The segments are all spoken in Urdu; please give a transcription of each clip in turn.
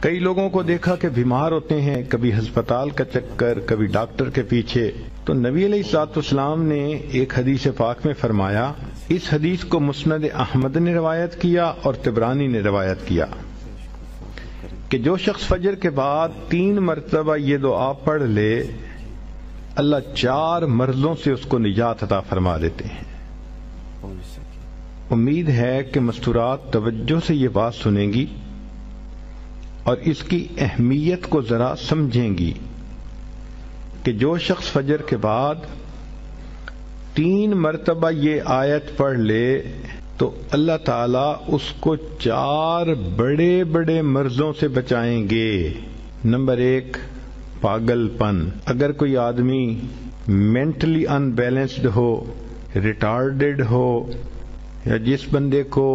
کئی لوگوں کو دیکھا کہ بیمار ہوتے ہیں، کبھی ہسپتال کا چکر، کبھی ڈاکٹر کے پیچھے، تو نبی علیہ الصلوۃ والسلام نے ایک حدیث پاک میں فرمایا، اس حدیث کو مسند احمد نے روایت کیا اور طبرانی نے روایت کیا کہ جو شخص فجر کے بعد 3 مرتبہ یہ دعا پڑھ لے، اللہ 4 مرضوں سے اس کو نجات عطا فرما دیتے ہیں۔ امید ہے کہ مستورات توجہ سے یہ بات سنیں گی اور اس کی اہمیت کو ذرا سمجھیں گی کہ جو شخص فجر کے بعد 3 مرتبہ یہ آیت پڑھ لے تو اللہ تعالیٰ اس کو 4 بڑے بڑے مرضوں سے بچائیں گے۔ نمبر 1، پاگل پن۔ اگر کوئی آدمی مینٹلی ان بیلنسڈ ہو، ریٹارڈڈ ہو، یا جس بندے کو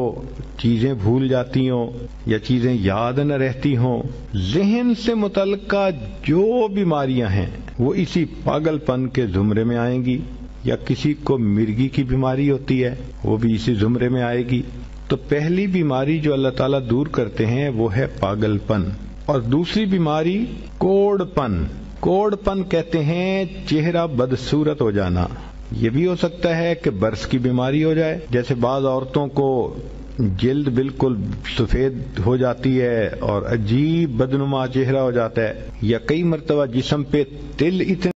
چیزیں بھول جاتی ہوں یا چیزیں یاد نہ رہتی ہوں، ذہن سے متعلقہ جو بیماریاں ہیں وہ اسی پاگل پن کے زمرے میں آئیں گی، یا کسی کو مرگی کی بیماری ہوتی ہے وہ بھی اسی زمرے میں آئے گی۔ تو پہلی بیماری جو اللہ تعالیٰ دور کرتے ہیں وہ ہے پاگل پن، اور دوسری بیماری کوڑ پن۔ کوڑ پن کہتے ہیں چہرہ بدصورت ہو جانا۔ یہ بھی ہو سکتا ہے کہ برس کی بیماری ہو جائے، جیسے بعض عورتوں کو جلد بالکل سفید ہو جاتی ہے اور عجیب بدنما چہرہ ہو جاتا ہے، یا کئی مرتبہ جسم پہ تل اتنے